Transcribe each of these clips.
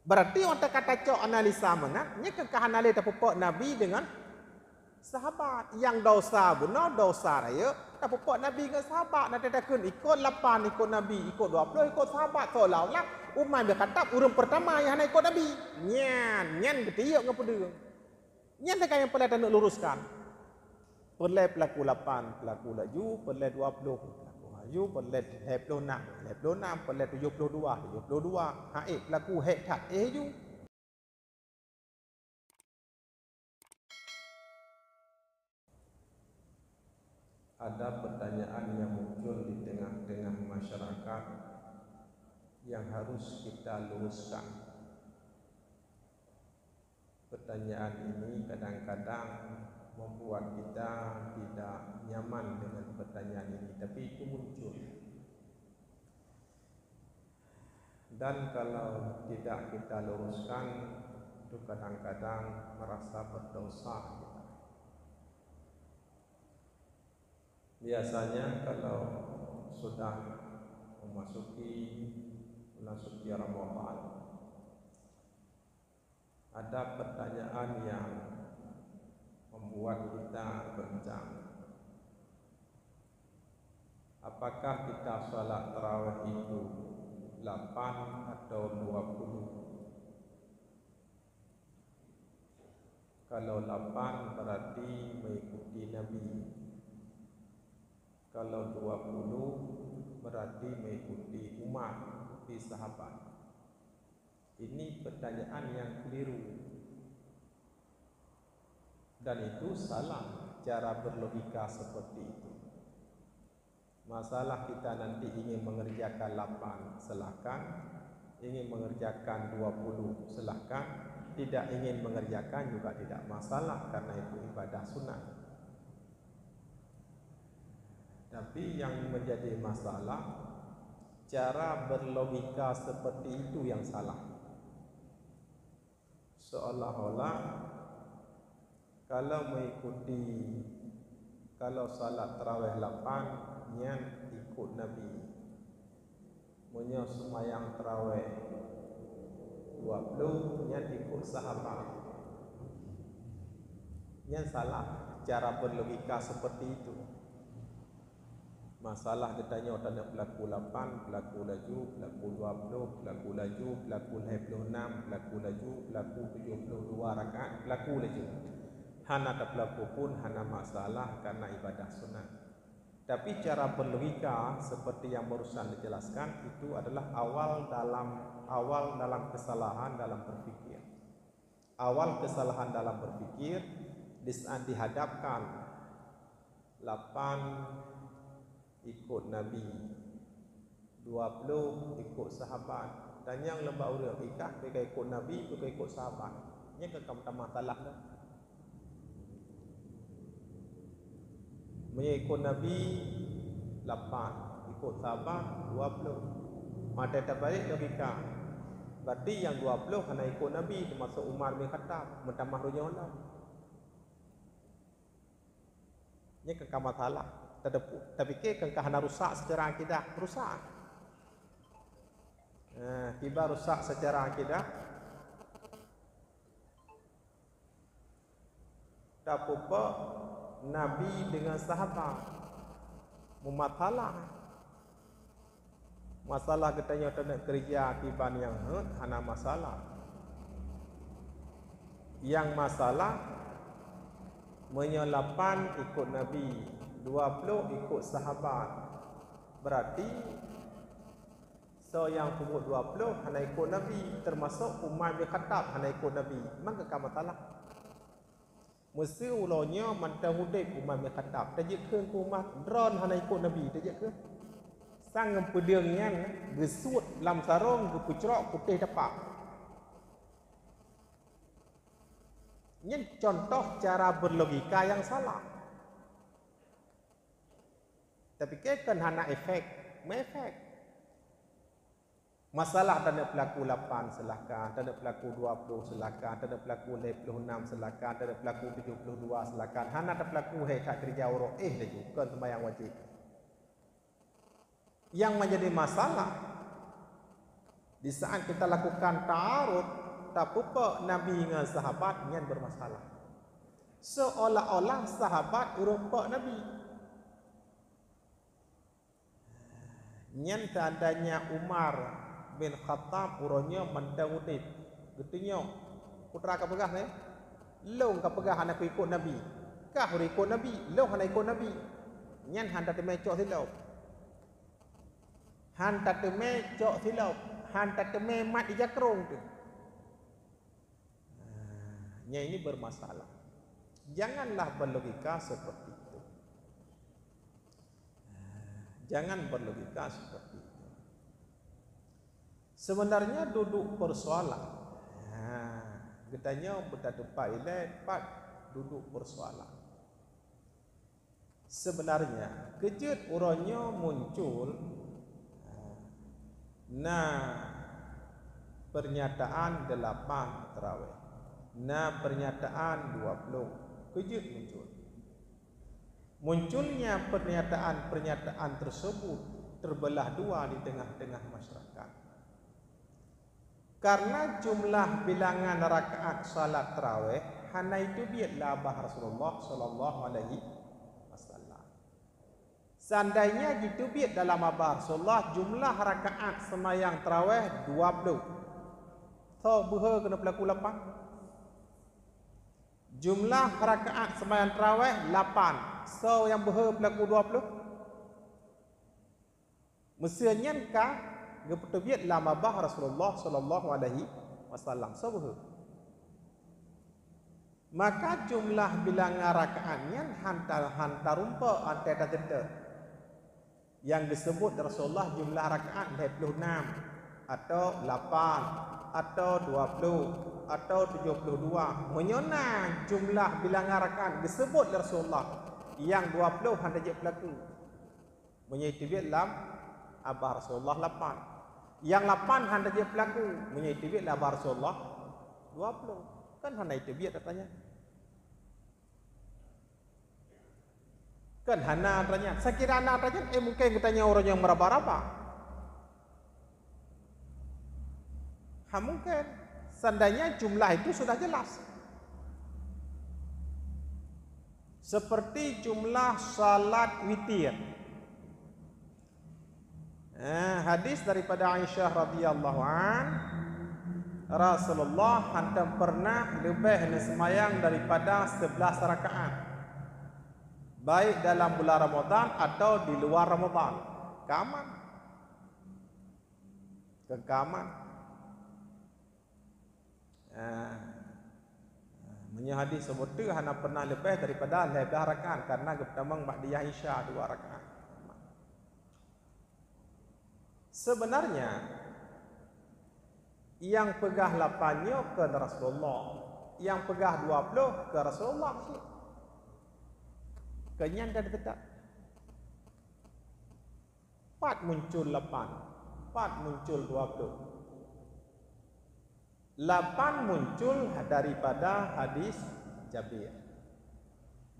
Berarti orang kata cok analisa mana? Nya kekahanale tapupok Nabi dengan sahabat yang dosa benar dosa raya tapupok Nabi dengan sahabat nak tetakan ikut 8 ikut Nabi ikut 20 ikut sahabat seolah-olah umat berkata urang pertama yang nak ikut Nabi. Nyan ketiak ngapa dia. Nyan tak yang perlu nak luruskan. Perlai pelaku 8 pelaku laju, perlai 20 pelaku laju, perlai 26 perlai 72 haik pelaku haik tak ju. Ada pertanyaan yang muncul di tengah-tengah masyarakat yang harus kita luruskan. Pertanyaan ini kadang-kadang membuat kita tidak nyaman dengan pertanyaan ini, tapi itu muncul. Dan kalau tidak kita luruskan, itu kadang-kadang merasa berdosa kita. Biasanya kalau sudah memasuki bulan suci Ramadan, ada pertanyaan yang membuat kita goncang. Apakah kita salat tarawih itu 8 atau 20? Kalau 8 berarti mengikuti Nabi. Kalau 20 berarti mengikuti umat, mengikuti sahabat. Ini pertanyaan yang keliru. Dan itu salah cara berlogika seperti itu. Masalah kita nanti ingin mengerjakan 8, silakan. Ingin mengerjakan 20, silakan. Tidak ingin mengerjakan juga tidak masalah, karena itu ibadah sunat. Tapi yang menjadi masalah, cara berlogika seperti itu yang salah. Seolah-olah kalau salat tarawih 8 nyan ikut Nabi, menyo sembahyang tarawih 20 nyan ikut sahabat. Nyan salah cara berlogika seperti itu. Masalah ditanya tanda pelaku 8, pelaku laju, pelaku 20, pelaku laju, pelaku 26, pelaku laju, pelaku 72 rakaat, pelaku laju. Hana tak pelaku pun hana masalah karena ibadah sunat. Tapi cara berlogika seperti yang barusan dijelaskan itu adalah awal dalam kesalahan dalam berfikir. Awal kesalahan dalam berfikir di saat dihadapkan 8 ikut Nabi, 20 ikut sahabat, dan yang lembak urang ikah mereka ikut Nabi, mereka ikut sahabat. Nya kekam masalah dah. Mengikut Nabi 8, ikut sahabat 20. Mata terbalik logika. Berarti yang 20 kena ikut Nabi, termasuk Umar bin Khattab, mentambah dunia Allah. Nya kekam masalah. Tapi kekah hana rusak secara akidah, rusak. Tiba rusak secara akidah. Tak apa Nabi dengan sahabat memasalah. Masalah katanya tak kerja akibat yang hana masalah. Yang masalah menyelapan ikut Nabi, 20 ikut sahabat. Berarti yang pukul 20 hanya ikut Nabi, termasuk Umar bin Khattab hanya ikut Nabi. Maka kan masalah. Mesti ulanya mantau hudib Umar bin Khattab. Tajik ke Umar drone hanya ikut Nabi, tajik ke. Sang pedengnya gesut lam sarung ke pucrok putih tepak. Ini contoh cara berlogika yang salah. Tapi kan hana efek, efek. Masalah tanda pelaku 8 silakan, tanda pelaku 20 silakan, tanda pelaku 26 silakan, tanda pelaku 72 silakan. Hana ada pelaku tak kerja urut dah juga sembahyang wajib. Yang menjadi masalah Di saat kita lakukan ta'aruf, tak pupa Nabi dengan sahabat yang bermasalah. Seolah-olah sahabat rupa Nabi. Yang tandanya Umar bin Khattab urangnya mendawudit. Getunya putra ka pegah ni. Long ka pegah anak ikut Nabi. Kah ikut Nabi, long anak ikut Nabi. Nyan han tak mecok silau. Han tak mecok silau. Han tak mat di jakrong tu. Nya ini bermasalah. Janganlah berlogika seperti itu. Jangan berlogika seperti itu. Sebenarnya duduk persoalan. Katanya berdepan ilai pat duduk persoalan. Sebenarnya kejut orangnya muncul pernyataan 8 tarawih. Pernyataan 20. Kejut muncul. Munculnya pernyataan tersebut terbelah dua di tengah-tengah masyarakat. Karena jumlah bilangan rakaat salat tarawih hanya itu biarlah bah Rasulullah sallallahu alaihi wasallam. Seandainya gitu biar dalam abah Rasulullah jumlah rakaat semayang tarawih 20. So buha kena berlaku 8. Jumlah rakaat sembahyang tarawih 8. So yang buha berlaku 20. Mestinya kah gepetubiat lama bah Rasulullah sallallahu alaihi wasallam. So buha. Maka jumlah bilangan rakaatnya hantar rumpa antara tenda. Yang disebut Rasulullah jumlah rakaat 26 atau 8 atau 20 atau 72. Menyona jumlah bilangan rakaat disebut Rasulullah yang 20 hendak je berlaku. Menyitibit dalam abah Rasulullah 8. Yang 8 hendak je berlaku. Menyitibit dalam abah Rasulullah 20. Kan hendak itibit katanya. Kan hana tanya. Saya kira hana tanya mungkin katanya orang yang meraba-raba. Mungkin seandainya jumlah itu sudah jelas. Seperti jumlah salat witir. Hadis daripada Aisyah radhiyallahu an, Rasulullah hantam pernah lebih semayang daripada 11 rakaat. Baik dalam bulan Ramadan atau di luar Ramadan. Keaman. Kekaman. Menyahadi sebut tu hana pernah lebih daripada 11 rakaat karena pertama ba'diyah Isya 2 rakaat. Sebenarnya yang pegah 8-nya ke Rasulullah, yang pegah 20 ke Rasulullah sih. Kenyan dan tetap. 4 muncul 8, 4 muncul 20. 8 muncul daripada hadis Jabir.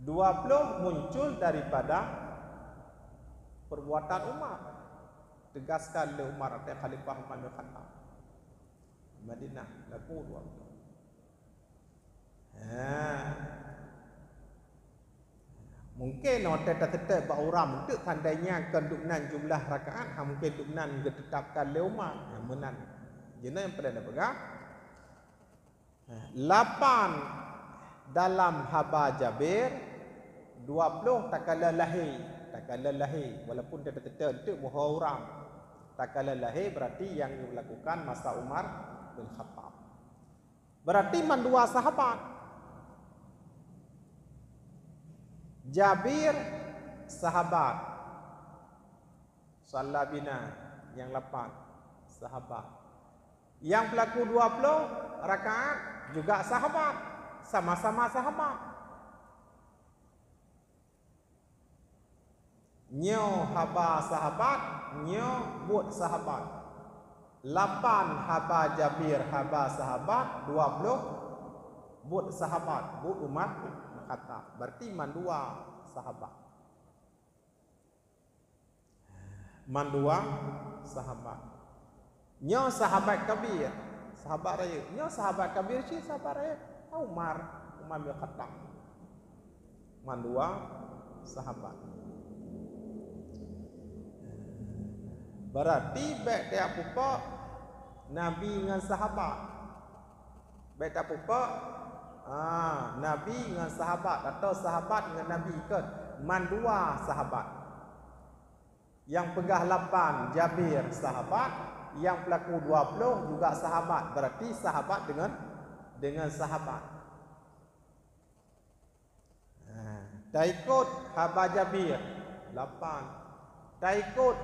20 muncul daripada perbuatan Umar. Tegaskan oleh Umar atau Khalifah Umar bin Khattab. Madinah laku 20. Mungkin orang tetap beruram untuk tandanya kedudukan jumlah rakaat mungkin kedudukan ditetapkan oleh Umar yang menan. Jenis yang pernah pegang 8 dalam haba Jabir, 20 takala lahir walaupun dia tetap untuk muhawram. Takala lahir berarti yang dilakukan masa Umar bin Khattab. Berarti mandua sahabat. Jabir sahabat. Salabina yang 8 sahabat. Yang pelaku 20 rakaat juga sahabat, sama-sama sahabat. Nyo haba sahabat, nyo buat sahabat. 8 haba Jabir haba sahabat, 20 buat sahabat, buat Umar kata. Berarti mandua sahabat. Mandua sahabat. Nyo sahabat kabir, sahabat raya. Nyo sahabat kabir si sahabat raya. Umar bin Khattab. Mandua sahabat. Berarti baik dia pupa Nabi dengan sahabat. Baik dia pupa Nabi dengan sahabat atau sahabat dengan Nabi ke mandua sahabat. Yang pegah 8 Jabir sahabat, yang pelaku 20 juga sahabat. Berarti sahabat dengan sahabat. Dah ikut Haba Jabir 8. Dah ikut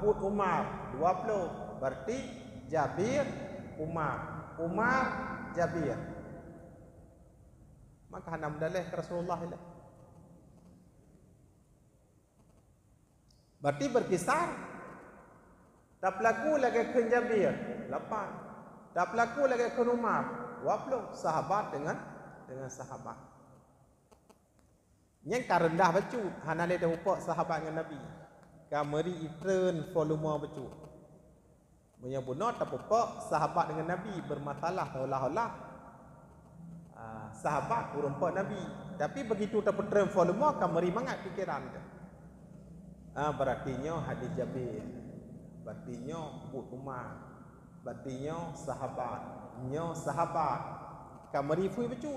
Bud Umar 20. Berarti Jabir Umar, Umar Jabir. Maka hana mendalih ke Rasulullah lah. Berarti berkisar. Tak pelaku lagi ke Jabir 8. Tak pelaku lagi ke Umar 20. Sahabat dengan sahabat. Yang karendah bacu hana le dah upok sahabat dengan Nabi. Kameri itren volume bacu. Punya bunot tak upok sahabat dengan Nabi bermasalah taulah-olah. Sahabat urumpak Nabi. Tapi begitu tak itren volume kameri mangat fikiran tu. Berartinya hadis Jabir. Berartinya Bud Umar. Berartinya sahabat. Nyo sahabat. Kameri fui bacu.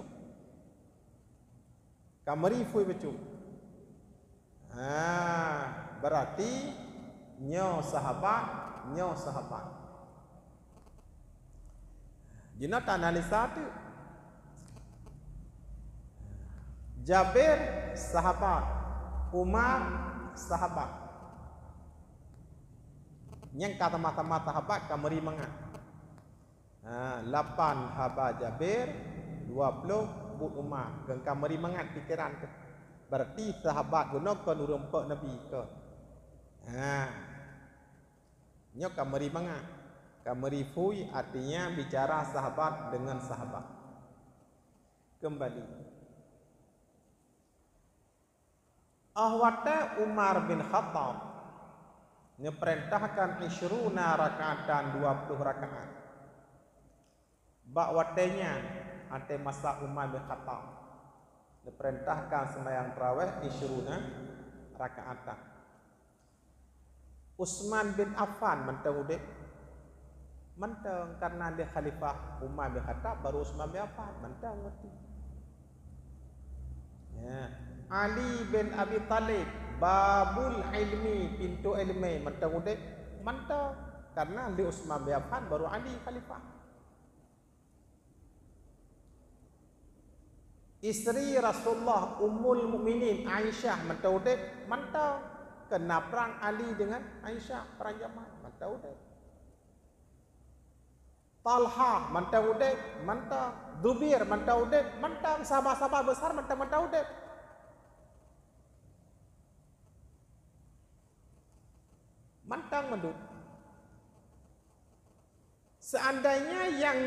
Kameri fui bacu. Berarti nyo sahabat, nyo sahabat. Jenat analisa tu. Jabir sahabat, Umar sahabat. Yang kata mata-mata sahabat kameri mangat. 8 Haba Jabir, 20 Bud Umar. Gen kameri mangat fikiran tu. Berarti sahabat guna ke nurumpak Nabi ke. Nyo kameri mangat. Kameri fui artinya bicara sahabat dengan sahabat. Kembali. Ahwata Umar bin Khattab nyeperintahkan 20 rakaatan 20 rakaat. Bak watenya ante masa Umar bin Khattab diperintahkan sembahyang tarawih 20 rakaatan. Utsman bin Affan mentang udip mentang karena dia khalifah Umar bin Khattab baru Utsman bin Affan mentang mati. Ya. Ali bin Abi Talib babul ilmi pintu ilmu mentang udip mentang karena di Utsman bin Affan baru Ali khalifah. Isteri Rasulullah Ummul Mukminin Aisyah mentang udip mentang kena perang Ali dengan Aisyah perang Jamal mentang udip. Talha mentang udip mentang, Zubair mentang udip mentang, sahabat-sahabat besar mentang udip. Mantang menduk. Seandainya yang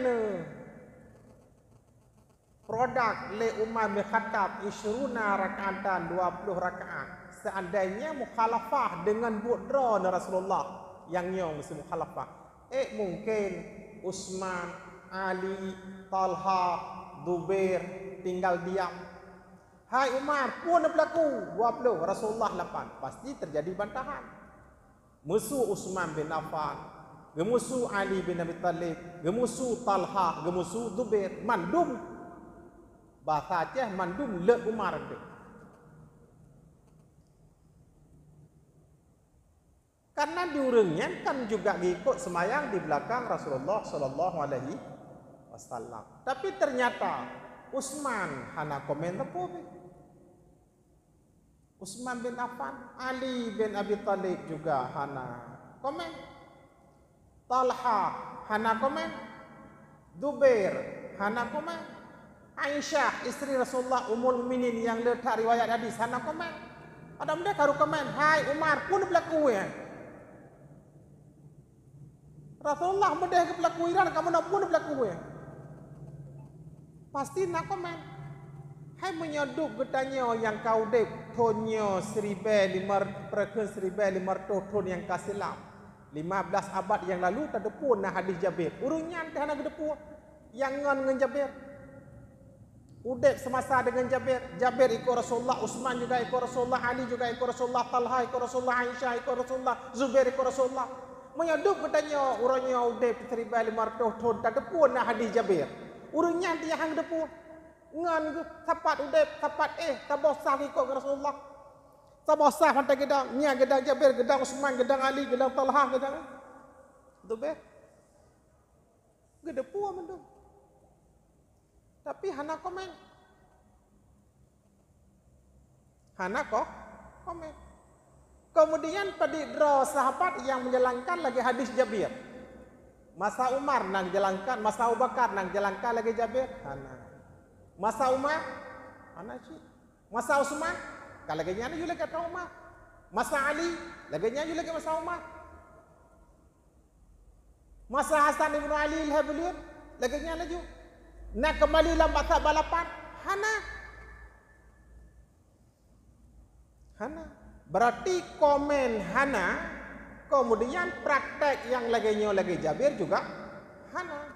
produk le Umar bin Khattab 20 rakaatan 20 rakaat. Seandainya mukhalafah dengan budra Rasulullah yang nyong mesti mukhalafah. Mungkin Utsman, Ali, Talha, Zubair tinggal diam. Hai Umar pun berlaku 20, Rasulullah 8. Pasti terjadi bantahan. Musuh Utsman bin Affan, gemusuh Ali bin Abi Talib, gemusuh Talha, gemusuh Zubair, mandum. Bahasa Aceh mandum le Umar tu. Karena diurangnya kan juga ikut semayang di belakang Rasulullah sallallahu alaihi wasallam. Tapi ternyata Utsman hana komen apa. Utsman bin Affan, Ali bin Abi Talib juga hana komen. Talha hana komen. Zubair hana komen. Aisyah isteri Rasulullah Ummul Mukminin yang letak riwayat hadis hana komen. Ada mereka karu komen, hai Umar pun berlaku ya. Rasulullah mudah ke pelaku Iran kamu nak pun berlaku ya. Pasti nak komen. Hai menyoduk getanya yang kau dek tonyo 1500 ton yang kasilam 15 abad yang lalu tak ada pun nah hadis Jabir. Urunyan tak ada pun yang ngan dengan Jabir. Udep semasa dengan Jabir. Jabir ikut Rasulullah, Utsman juga ikut Rasulullah, Ali juga ikut Rasulullah, Talha ikut Rasulullah, Aisyah ikut Rasulullah, Zubair ikut Rasulullah. Menyaduk katanya urangnya udep 1500 tahun tak ada pun nah hadis Jabir. Urunyan dia hang depu. Ngan tapat udep, tapat tabosah ikut Rasulullah. Tabosah pantai gedang, nya gedang Jabir, gedang Utsman, gedang Ali, gedang Talha, gedang Zubair. Gedepu aman. Tapi hana komen. Komen. Kemudian pada draw sahabat yang menjalankan lagi hadis Jabir. Masa Umar nang jalankan, masa Abu Bakar nang jalankan lagi Jabir. Hana. Masa Umar, hana sih. Masa Utsman, kalau lagi nyana juga kata Umar. Masa Ali, lagi nyana juga masa Umar. Masa Hasan ibn Ali al-Habuliyun, lagi nyana juga. Nak kembali dalam masa balapan, hana. Berarti komen hana, kemudian praktek yang lagi Jabir juga hana.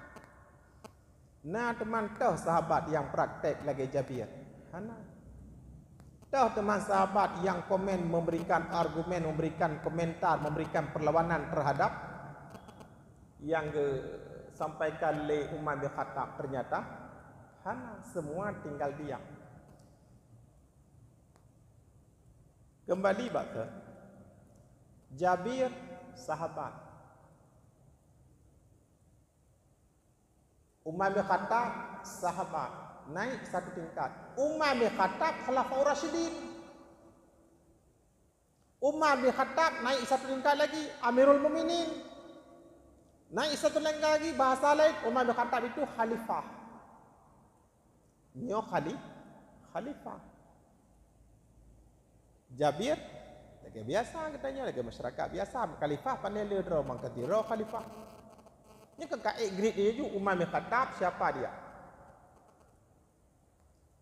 Nah teman tahu sahabat yang praktek lagi Jabir, hana. Tahu teman sahabat yang komen memberikan argumen, memberikan komentar, memberikan perlawanan terhadap yang sampaikan oleh Umar bin Khattab, ternyata hana, semua tinggal diam. Kembali ke Jabir sahabat, Umar bin Khattab sahabat, naik satu tingkat. Umar bin Khattab Khulafaur Rasyidin. Umar bin Khattab naik satu tingkat lagi, Amirul Mukminin. Naik satu tingkat lagi, bahasa lain Umar bin Khattab itu khalifah. Nyo khalifah. Jabir lagi biasa katanya, lagi masyarakat biasa. Khalifah pandai ledro mangkatiro khalifah. Ni kekaik grid dia juga Umar bin Khattab, siapa dia?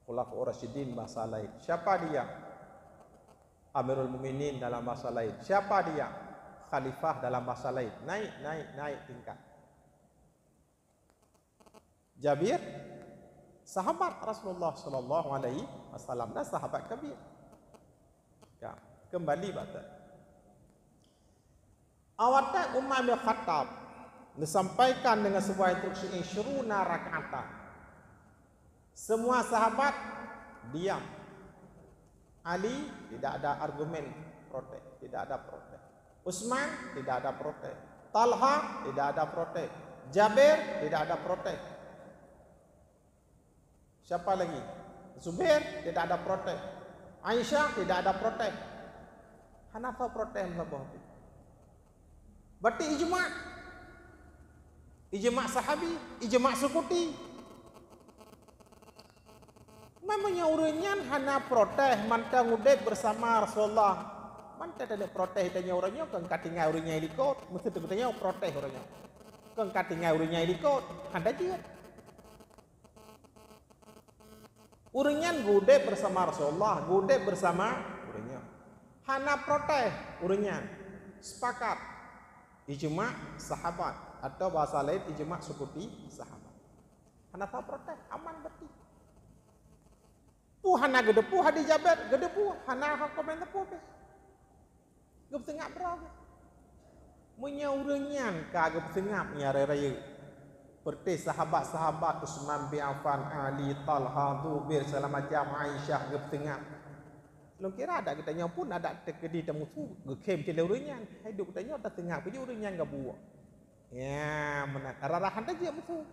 Khulafaur Rasyidin bahasa lain. Siapa dia? Amirul Mukminin dalam bahasa lain. Siapa dia? Khalifah dalam bahasa lain. Naik tingkat. Jabir sahabat Rasulullah sallallahu alaihi wasallam dan sahabat kabir. Ya, kembali batal. Awatan Umar bin Khattab disampaikan dengan sebuah instruksi insyuruna raka'atan. Semua sahabat diam. Ali tidak ada argumen protes, tidak ada protes. Utsman tidak ada protes. Talha tidak ada protes. Jabir tidak ada protes. Siapa lagi? Zubair tidak ada protes. Aisyah tidak ada protes. Hanafa protes sabah. Berarti ijma' sahabi, ijma' sukuti. Memangnya urunyan hana protes mantang udep bersama Rasulullah. Mantang ada protes tanya orangnya kan katingai urunnya ikut, mesti tu tanya protes orangnya. Kan katingai urunnya ikut, handa dia. Urunyan gudep bersama Rasulullah, gudep bersama urunnya. Hana protes urunyan. Sepakat ijma' sahabat atau bahasa lain ijma' sukuti sahabat. Hana tak protes, aman berarti. Hana gedepu hadis Jabir, gedepu hana komen tepu be. Gep sengap berapa? Munya urunyan ka gep sengap nya raya. Seperti sahabat-sahabat Utsman bin Affan, Ali, Talha, Zubair, segala macam, Aisyah gep sengap. Belum kira ada kita pun ada tekedi temu tu gekem cele urunyan. Hidup kita tak sengap je urunyan gak buat. Ya, menang arahan aja musuh.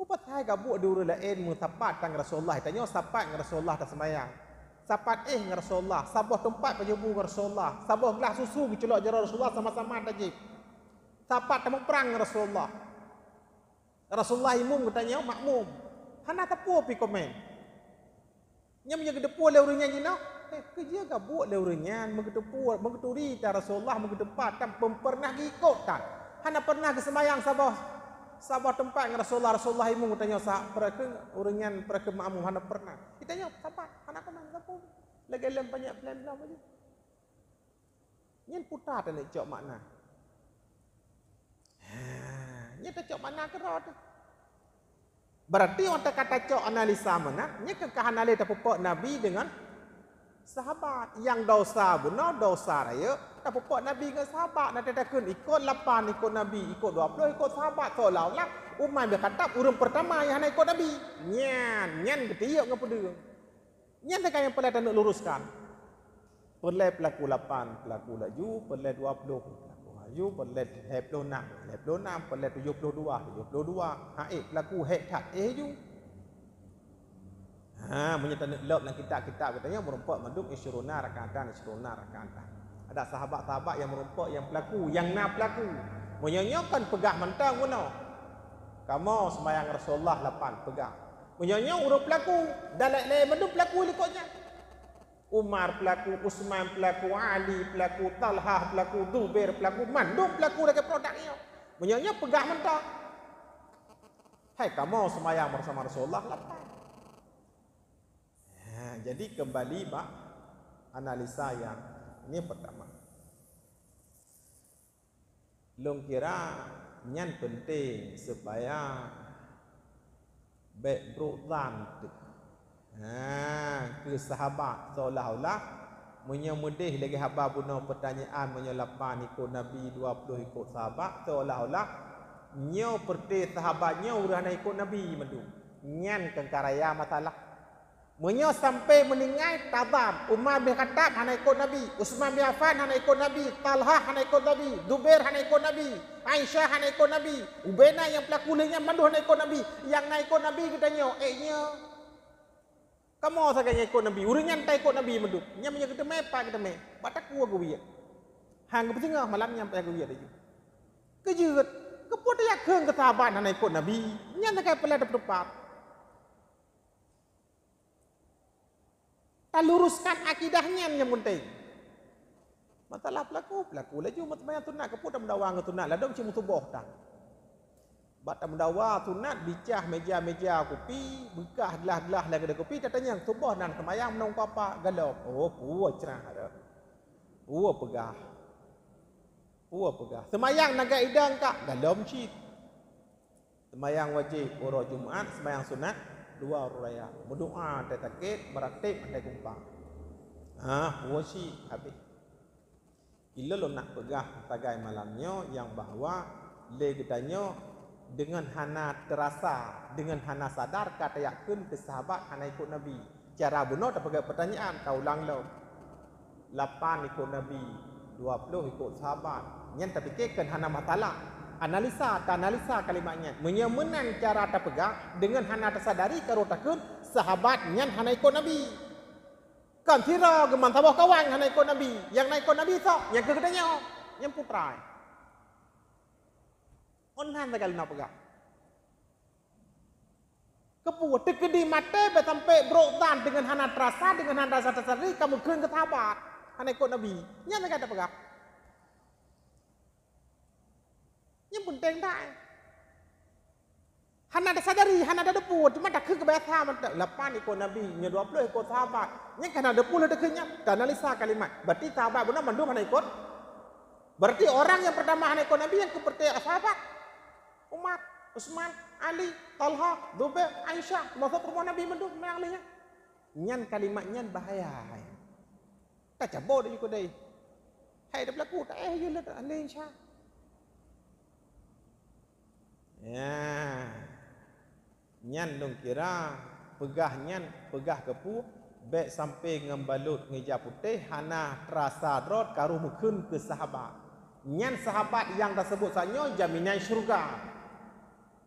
Upat hai gabu di urut lain mutapat tang Rasulullah. Tanya sapat dengan Rasulullah tak sembahyang. Sapat dengan Rasulullah, sabah tempat pejebu dengan Rasulullah, sabah gelas susu dicelok jara Rasulullah sama-sama tajib. Sapat temu perang dengan Rasulullah. Rasulullah imum katanya makmum. Hana tepu pi komen. Nya menjaga depu le urunnya jina. Kerja gabu le urunnya mengedepu mengeturi ta Rasulullah mengedepat tak pernah ikut tak. Hana pernah ke sembahyang sabah tempat dengan Rasulullah imum tanya sah mereka uringan mereka makmum hana pernah. Kita tanya siapa? Hana komen siapa? Lagi dalam banyak plan aja. Nyen putar tak nak cok makna. Nyen tak cok makna kerot. Berarti orang kata cok analisa mana? Nyen kekah analisa pupuk Nabi dengan sahabat yang dosa benar dosa raya. Tak pupuk Nabi dengan sahabat nak takkan ikut 8 ikut Nabi, ikut 20 ikut sahabat seolah-olah umat berkata urang pertama yang nak ikut Nabi. Nyen ketiak ngapa dia. Nyen tak yang perlu nak luruskan. Perlai pelaku 8, pelaku laju, perlai 20, pelaku laju, perlai 26, perlai 72. Pelaku tat ju. Menyatakan log dalam kitab-kitab katanya merompak manduk isyuruna rakatan. Ada sahabat-sahabat yang merompak yang pelaku, yang nak pelaku. Menyonyokan pegah mentang guna. Kamu sembahyang Rasulullah 8 pegah. Menyonyong urut pelaku, dalai manduk pelaku likutnya. Umar pelaku, Utsman pelaku, Ali pelaku, Talhah pelaku, Zubair pelaku, manduk pelaku dekat produknya. Menyonyong pegah mentang. Hai kamu sembahyang bersama Rasulullah 8. Jadi kembali Pak analisa yang ini pertama. Long kira nyan penting supaya baik berutan ke sahabat seolah-olah menyemedih lagi haba bunuh pertanyaan menyelapan ikut Nabi 20 ikut sahabat seolah-olah nyo perti sahabatnya urang ikut Nabi mendu nyan kengkaraya masalah. Menyo sampai meningai tabam Umar bin Khattab hana ikut Nabi, Utsman bin Affan hana ikut Nabi, Talhah hana ikut Nabi, Zubair hana ikut Nabi, Aisyah hana ikut Nabi, Ubainah yang pelaku lainnya mandu hana ikut Nabi. Yang nak ikut Nabi katanya, kamu sakanya ikut Nabi, urangnya tak ikut Nabi mandu. Nya punya kita mepa kita me. Batak ku aku biya. Hang ke tengah malam nyampe aku biya dah. Kejeut, keput ya keung ke sahabat hana ikut Nabi. Nya tak kaya pelada berdepat. Tak luruskan akidahnya yang penting. Masalah pelaku laju matmaya tunat keput mendawang ke tunat ladong cimu tubuh tang. Bat mendawa tunat bicah meja-meja kopi, bekah gelah-gelah lagi ada kopi katanya tubuh dan semayang menong papa galau. Oh, puah cerah ada. Puah pegah. Semayang naga idang kak galau cik. Semayang wajib ora Jumaat, semayang sunat 2 raya. Berdoa ada takit, beraktif ada kumpang. Wasi habis. Ila lo nak pegah tagai malamnya yang bahawa le katanya dengan hana terasa, dengan hana sadar kata yakin ke sahabat hana ikut Nabi. Cara benar tak pegang pertanyaan kau ulang lo. 8 ikut Nabi, 20 ikut sahabat. Yang tak fikirkan hana masalah. Analisa kalimatnya. Menyemenan cara tak pegang dengan hana tersadari kalau takut sahabat yang hana ikut Nabi. Kan tira geman tabah kawan hana ikut Nabi. Yang nak ikut Nabi sok, yang kegetanya, yang putra. Onhan tak kalau nak pegang. Kepuat tekedi mata sampai berotan dengan hana terasa, dengan hana tersadari kamu kena ke sahabat hana ikut Nabi. Yang tak pegang. Yang penting tak. Hana ada sadari, hana ada depu, cuma tak kebiasaan man 8 ikut Nabi, nya 20 ikut sahabat. Nya kan ada depu le dekenya, analisa kalimat. Berarti sahabat benar mandum hana ikut. Berarti orang yang pertama hana ikut Nabi yang kepercayaan sahabat. Umar, Utsman, Ali, Talha, Zubair, Aisyah, masuk rumah Nabi mandum yang lainnya. Nyan kalimat nyan bahaya. Tak cabut dia ikut dia. Hai dah berlaku tak je lah Ali Aisyah. Ya, nyan dong kira pegah nyan pegah kepu baik sampai ngembalut ngeja putih hana terasa drot karuh mukun ke sahabat. Nyan sahabat yang tersebut sanyo jaminan syurga.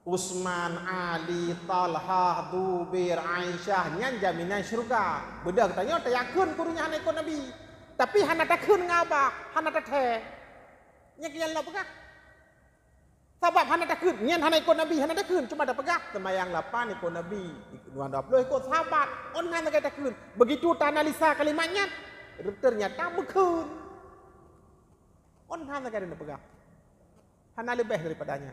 Utsman, Ali, Talha, Zubair, Aisyah nyan jaminan syurga. Beda katanya tak yakin kurunya hana ikut Nabi. Tapi hana takun ngabak, hana tateh. Nya kian la pegah. Sebab hana takut, nyan hana ikut Nabi, hana takut, cuma ada pegah. Semayang 8 ikut Nabi, 20 ikut sahabat. On hana takut. Begitu tak analisa kalimatnya, ternyata berkun. On hana kena pegah. Hana lebih daripadanya.